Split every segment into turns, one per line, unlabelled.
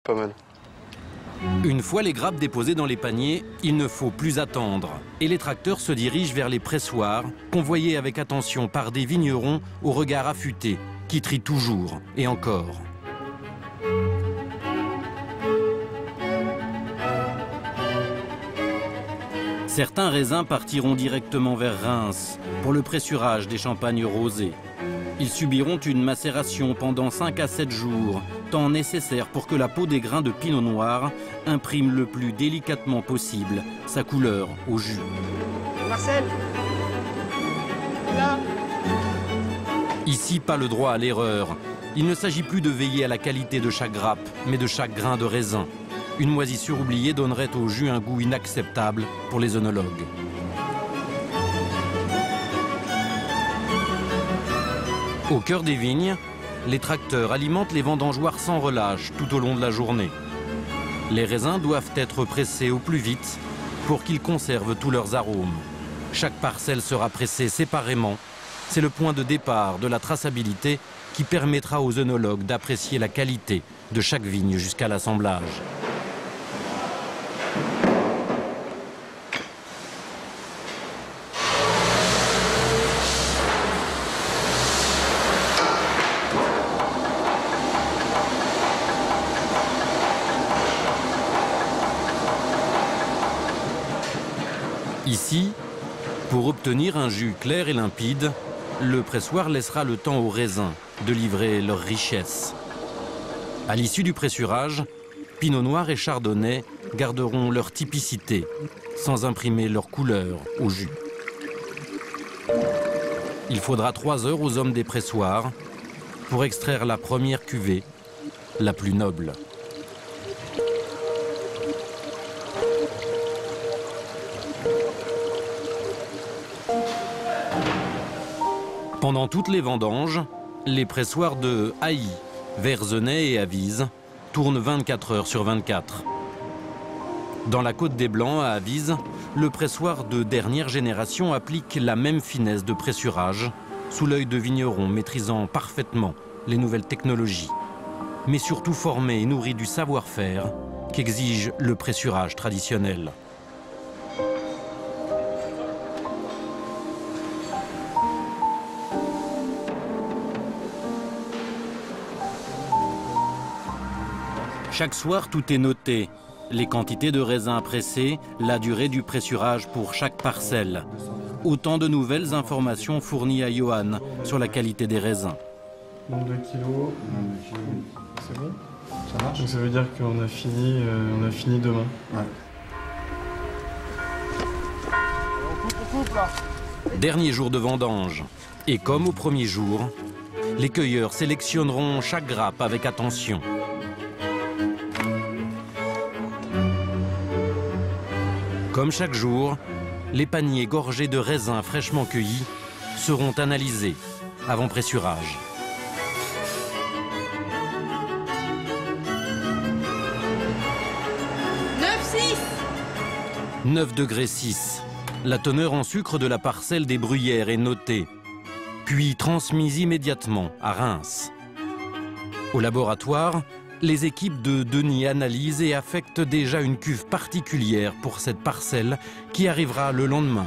Pas mal.
Une fois les grappes déposées dans les paniers, il ne faut plus attendre. Et les tracteurs se dirigent vers les pressoirs, convoyés avec attention par des vignerons au regard affûté, qui trient toujours et encore. Certains raisins partiront directement vers Reims pour le pressurage des champagnes rosés. Ils subiront une macération pendant 5 à 7 jours, temps nécessaire pour que la peau des grains de pinot noir imprime le plus délicatement possible sa couleur au jus.
Marcel, là.
Ici, pas le droit à l'erreur. Il ne s'agit plus de veiller à la qualité de chaque grappe, mais de chaque grain de raisin. Une moisissure oubliée donnerait au jus un goût inacceptable pour les œnologues. Au cœur des vignes, les tracteurs alimentent les vendangeoirs sans relâche tout au long de la journée. Les raisins doivent être pressés au plus vite pour qu'ils conservent tous leurs arômes. Chaque parcelle sera pressée séparément. C'est le point de départ de la traçabilité qui permettra aux œnologues d'apprécier la qualité de chaque vigne jusqu'à l'assemblage. Ici, pour obtenir un jus clair et limpide, le pressoir laissera le temps aux raisins de livrer leur richesse. À l'issue du pressurage, Pinot Noir et Chardonnay garderont leur typicité, sans imprimer leur couleur au jus. Il faudra 3 heures aux hommes des pressoirs pour extraire la première cuvée, la plus noble. Pendant toutes les vendanges, les pressoirs de Hailly, Verzenay et Avise tournent 24 heures sur 24. Dans la Côte des Blancs, à Avise, le pressoir de dernière génération applique la même finesse de pressurage, sous l'œil de vignerons maîtrisant parfaitement les nouvelles technologies, mais surtout formés et nourris du savoir-faire qu'exige le pressurage traditionnel. Chaque soir, tout est noté. Les quantités de raisins pressés, la durée du pressurage pour chaque parcelle. Autant de nouvelles informations fournies à Johan sur la qualité des raisins.
Nombre de kilos. C'est bon? Ça marche? Donc ça veut dire qu'on a fini demain. Ouais.
On coupe là.
Dernier jour de vendange. Et comme au premier jour, les cueilleurs sélectionneront chaque grappe avec attention. Comme chaque jour, les paniers gorgés de raisins fraîchement cueillis seront analysés avant pressurage. 9 degrés 6. La teneur en sucre de la parcelle des bruyères est notée, puis transmise immédiatement à Reims. Au laboratoire, les équipes de Denis analysent et affectent déjà une cuve particulière pour cette parcelle qui arrivera le lendemain.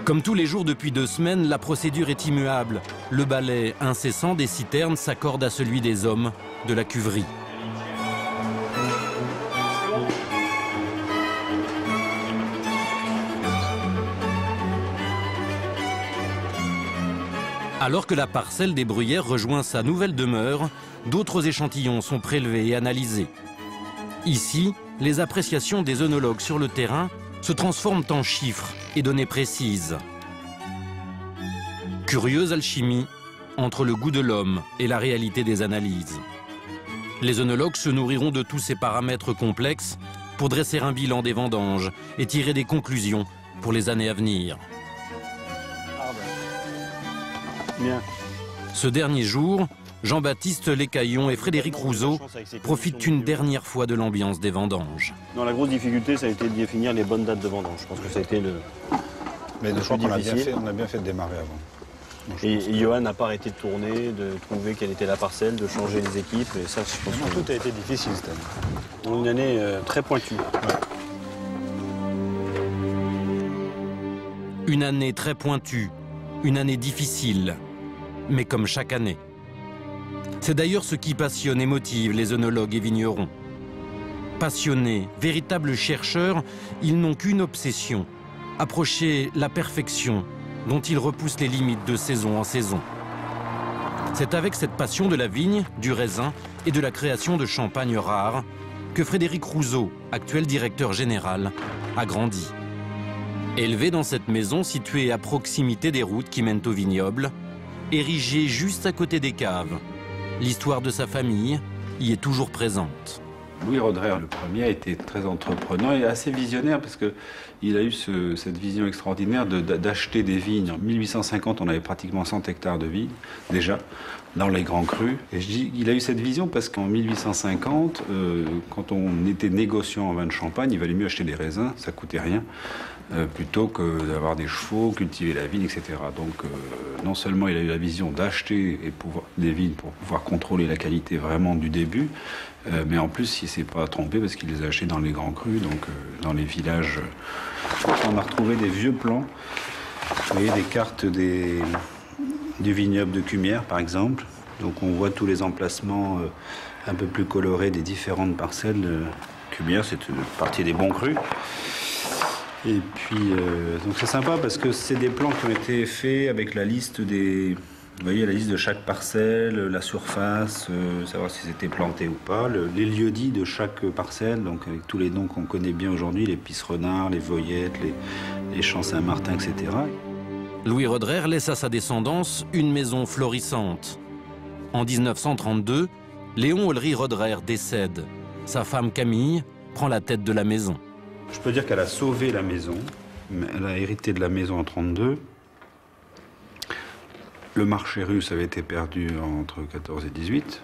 Comme tous les jours depuis 2 semaines, la procédure est immuable. Le balai incessant des citernes s'accorde à celui des hommes de la cuverie. Alors que la parcelle des bruyères rejoint sa nouvelle demeure, d'autres échantillons sont prélevés et analysés. Ici, les appréciations des œnologues sur le terrain se transforment en chiffres et données précises. Curieuse alchimie entre le goût de l'homme et la réalité des analyses. Les œnologues se nourriront de tous ces paramètres complexes pour dresser un bilan des vendanges et tirer des conclusions pour les années à venir.
Bien.
Ce dernier jour, Jean-Baptiste Lécaillon et Frédéric Rouzot profitent une dernière fois de l'ambiance des vendanges.
Non, la grosse difficulté, ça a été de définir les bonnes dates de vendange. Je pense que ça a été le
Mais je
plus
crois qu'on a
difficile.
on a bien fait de démarrer avant.
Et Johan n'a pas arrêté de tourner, de trouver quelle était la parcelle, de changer les équipes. Et ça, je pense que tout a été difficile cette année. Une année très pointue.
Une année très pointue, une année difficile, mais comme chaque année. C'est d'ailleurs ce qui passionne et motive les œnologues et vignerons. Passionnés, véritables chercheurs, ils n'ont qu'une obsession, approcher la perfection dont ils repoussent les limites de saison en saison. C'est avec cette passion de la vigne, du raisin et de la création de champagnes rares que Frédéric Rouzeau, actuel directeur général, a grandi. Élevé dans cette maison située à proximité des routes qui mènent au vignoble, érigée juste à côté des caves, l'histoire de sa famille y est toujours présente.
Louis Roederer, le premier, a été très entreprenant et assez visionnaire parce qu'il a eu cette vision extraordinaire d'acheter des vignes. En 1850, on avait pratiquement 100 hectares de vignes, déjà, dans les grands crus. Et je dis il a eu cette vision parce qu'en 1850, quand on était négociant en vin de champagne, il valait mieux acheter des raisins, ça coûtait rien, plutôt que d'avoir des chevaux, cultiver la vigne, etc. Donc, non seulement il a eu la vision d'acheter des vignes pour pouvoir contrôler la qualité vraiment du début, mais en plus, il ne s'est pas trompé parce qu'il les a achetés dans les grands crus, donc dans les villages. On a retrouvé des vieux plans, vous voyez, des cartes du vignoble de Cumières, par exemple. Donc on voit tous les emplacements un peu plus colorés des différentes parcelles. Cumières, c'est une partie des bons crus. Et puis, donc c'est sympa parce que c'est des plans qui ont été faits avec la liste des... Vous voyez la liste de chaque parcelle, la surface, savoir si c'était planté ou pas, les lieux-dits de chaque parcelle, donc avec tous les noms qu'on connaît bien aujourd'hui, les Pissenard, les Voyettes, les Champs Saint-Martin, etc.
Louis Roederer laisse à sa descendance une maison florissante. En 1932, Léon Olry Roederer décède. Sa femme Camille prend la tête de la maison.
Je peux dire qu'elle a sauvé la maison, mais elle a hérité de la maison en 1932. Le marché russe avait été perdu entre 14 et 18.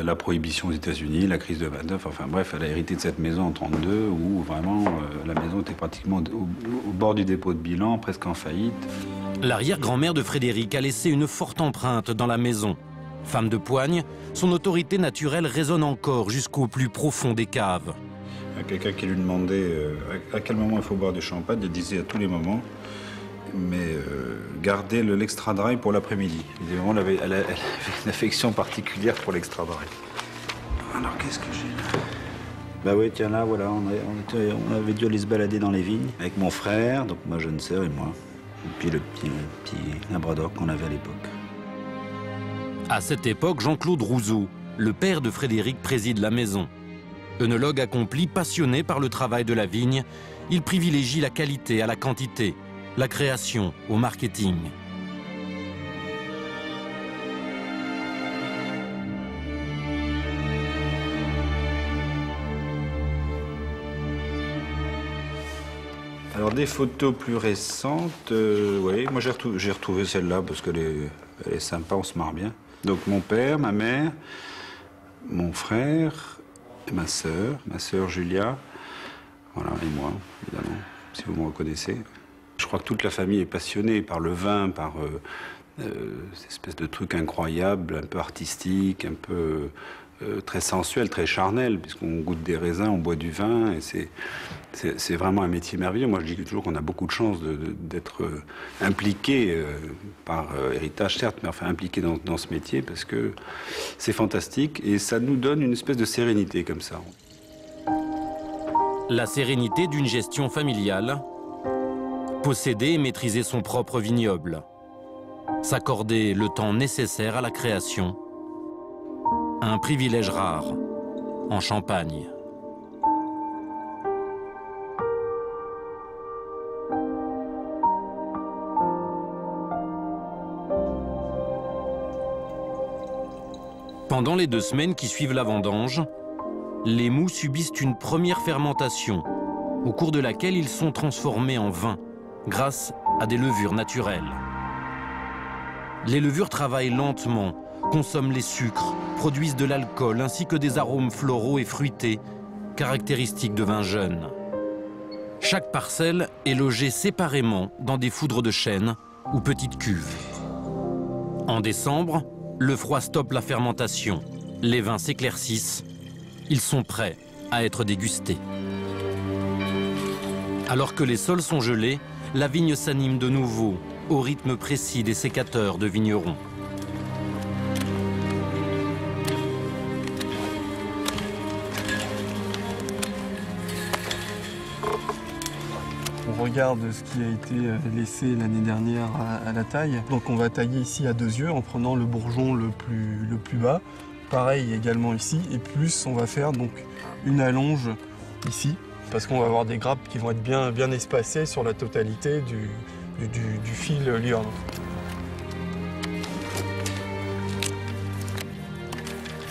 La prohibition aux États-Unis, la crise de 29, enfin bref, elle a hérité de cette maison en 1932 où vraiment la maison était pratiquement au bord du dépôt de bilan, presque en faillite.
L'arrière-grand-mère de Frédéric a laissé une forte empreinte dans la maison. Femme de poigne, son autorité naturelle résonne encore jusqu'au plus profond des caves.
Quelqu'un qui lui demandait à quel moment il faut boire du champagne, il disait à tous les moments. Mais garder l'extra dry pour l'après-midi. Elle avait une affection particulière pour l'extra dry. Alors qu'est-ce que j'ai là? Bah oui, tiens là, voilà, on avait dû aller se balader dans les vignes avec mon frère, donc ma jeune sœur et moi. Et puis le petit labrador qu'on avait à l'époque.
À cette époque, Jean-Claude Rouzeau, le père de Frédéric, préside la maison. Œnologue accompli, passionné par le travail de la vigne, il privilégie la qualité à la quantité, la création au marketing.
Alors des photos plus récentes, oui, moi j'ai retrouvé celle-là parce qu'elle est sympa, on se marre bien. Donc mon père, ma mère, mon frère et ma sœur Julia, voilà, et moi, évidemment, si vous me reconnaissez. Je crois que toute la famille est passionnée par le vin, par cette espèce de truc incroyable, un peu artistique, un peu très sensuel, très charnel, puisqu'on goûte des raisins, on boit du vin, et c'est vraiment un métier merveilleux. Moi, je dis toujours qu'on a beaucoup de chance d'être impliqué, par héritage certes, mais enfin impliqué dans ce métier, parce que c'est fantastique, et ça nous donne une espèce de sérénité comme ça.
La sérénité d'une gestion familiale, posséder et maîtriser son propre vignoble, s'accorder le temps nécessaire à la création, un privilège rare en Champagne. Pendant les 2 semaines qui suivent la vendange, les moûts subissent une première fermentation, au cours de laquelle ils sont transformés en vin, grâce à des levures naturelles. Les levures travaillent lentement, consomment les sucres, produisent de l'alcool ainsi que des arômes floraux et fruités, caractéristiques de vins jeunes. Chaque parcelle est logée séparément dans des foudres de chêne ou petites cuves. En décembre, le froid stoppe la fermentation. Les vins s'éclaircissent. Ils sont prêts à être dégustés. Alors que les sols sont gelés, la vigne s'anime de nouveau, au rythme précis des sécateurs de vignerons.
On regarde ce qui a été laissé l'année dernière à la taille. Donc on va tailler ici à 2 yeux en prenant le bourgeon le plus bas. Pareil également ici. Et plus on va faire donc une allonge ici, parce qu'on va avoir des grappes qui vont être bien espacées sur la totalité du fil liorne.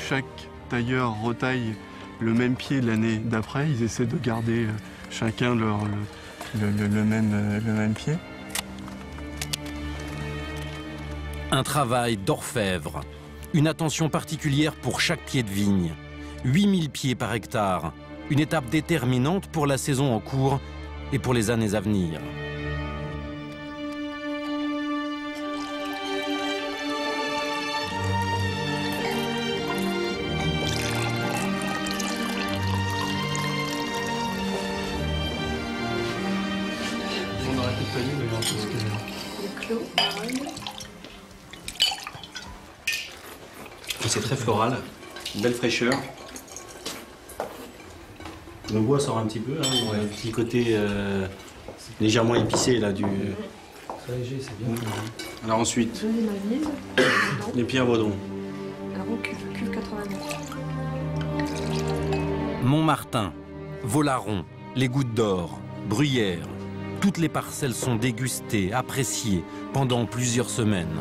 Chaque tailleur retaille le même pied l'année d'après. Ils essaient de garder chacun le même pied.
Un travail d'orfèvre, une attention particulière pour chaque pied de vigne. 8000 pieds par hectare, une étape déterminante pour la saison en cours et pour les années à venir.
On aurait pu tailler d'ailleurs parce que...
Le clos, pareil.
C'est très floral, une belle fraîcheur. Le bois sort un petit peu, hein, il y a un petit côté légèrement épicé là du. Très léger, c'est bien. Alors ensuite,
Joli Malise.
les pierres Vaudron.
Avant cuve 89.
Montmartin, Volaron, les Gouttes d'Or, Bruyères, toutes les parcelles sont dégustées, appréciées pendant plusieurs semaines.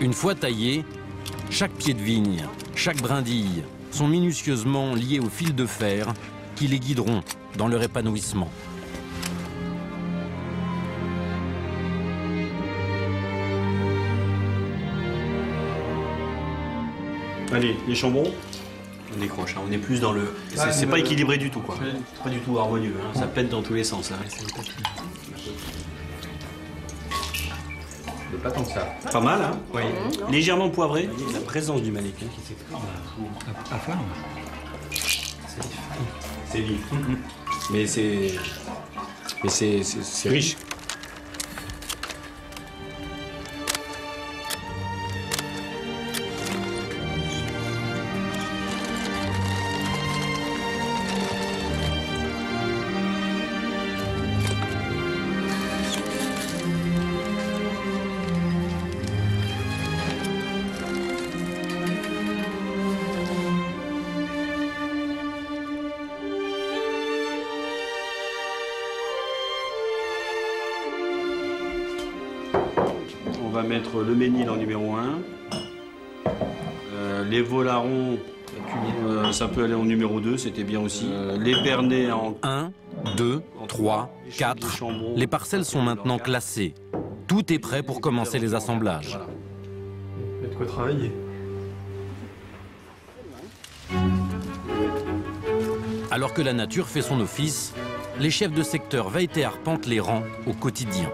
Une fois taillé, chaque pied de vigne, chaque brindille sont minutieusement liés au fil de fer qui les guideront dans leur épanouissement.
Allez, les chambons, on décroche, hein, on est plus dans le. C'est pas équilibré du tout, quoi. C'est pas du tout harmonieux, hein, ça pète dans tous les sens. Hein.
Pas tant que ça.
Pas mal, hein. Oui. Légèrement poivré, la présence du malic hein, qui s'exprime.
À fond.
C'est vif. Mais c'est riche. On va mettre le Ménil en numéro 1. Les Volarons, ça peut aller en numéro 2, c'était bien aussi. L'Épernay en
1, 2, 3, 4. Les parcelles sont maintenant classées. Tout est prêt pour commencer les assemblages.
Il y a de quoi travailler.
Alors que la nature fait son office, les chefs de secteur veillent et arpentent les rangs au quotidien.